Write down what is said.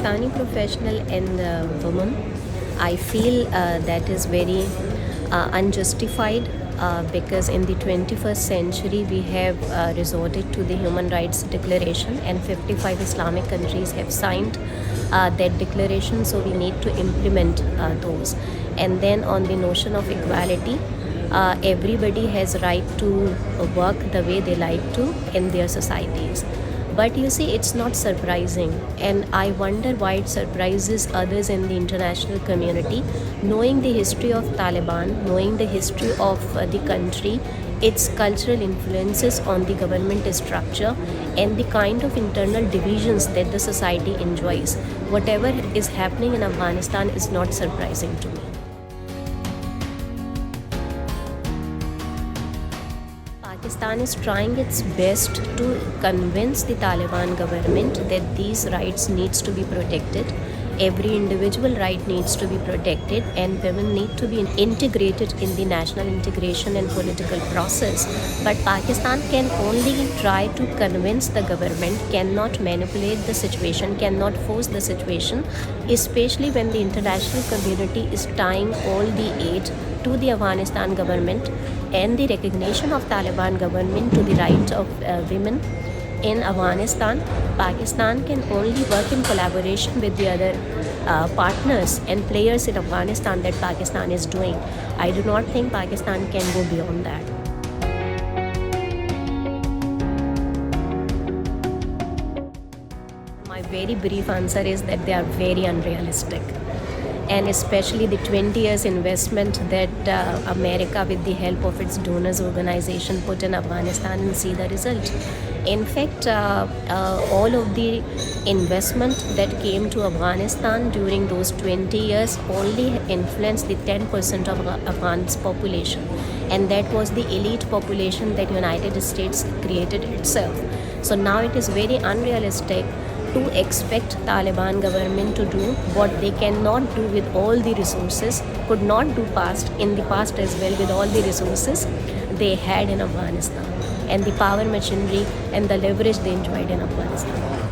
Pakistani professional and women, I feel that is very unjustified because in the 21st century we have resorted to the Human Rights Declaration, and 55 Islamic countries have signed that declaration, so we need to implement those. And then on the notion of equality, everybody has right to work the way they like to in their societies. But you see, it's not surprising, and I wonder why it surprises others in the international community. Knowing the history of Taliban, knowing the history of the country, its cultural influences on the government structure, and the kind of internal divisions that the society enjoys, whatever is happening in Afghanistan is not surprising to me. Pakistan is trying its best to convince the Taliban government that these rights needs to be protected. Every individual right needs to be protected, and women need to be integrated in the national integration and political process. But Pakistan can only try to convince the government, cannot manipulate the situation, cannot force the situation, especially when the international community is tying all the aid to the Afghanistan government and the recognition of Taliban government to the rights of women in Afghanistan. Pakistan can only work in collaboration with the other partners and players in Afghanistan that Pakistan is doing. I do not think Pakistan can go beyond that. My very brief answer is that they are very unrealistic. And especially the 20 years investment that America, with the help of its donors organization, put in Afghanistan, and see the result. In fact, all of the investment that came to Afghanistan during those 20 years only influenced the 10% of Afghan's population, and that was the elite population that United States created itself. So now it is very unrealistic to expect Taliban government to do what they cannot do with all the resources, could not do in the past as well, with all the resources they had in Afghanistan and the power machinery and the leverage they enjoyed in Afghanistan.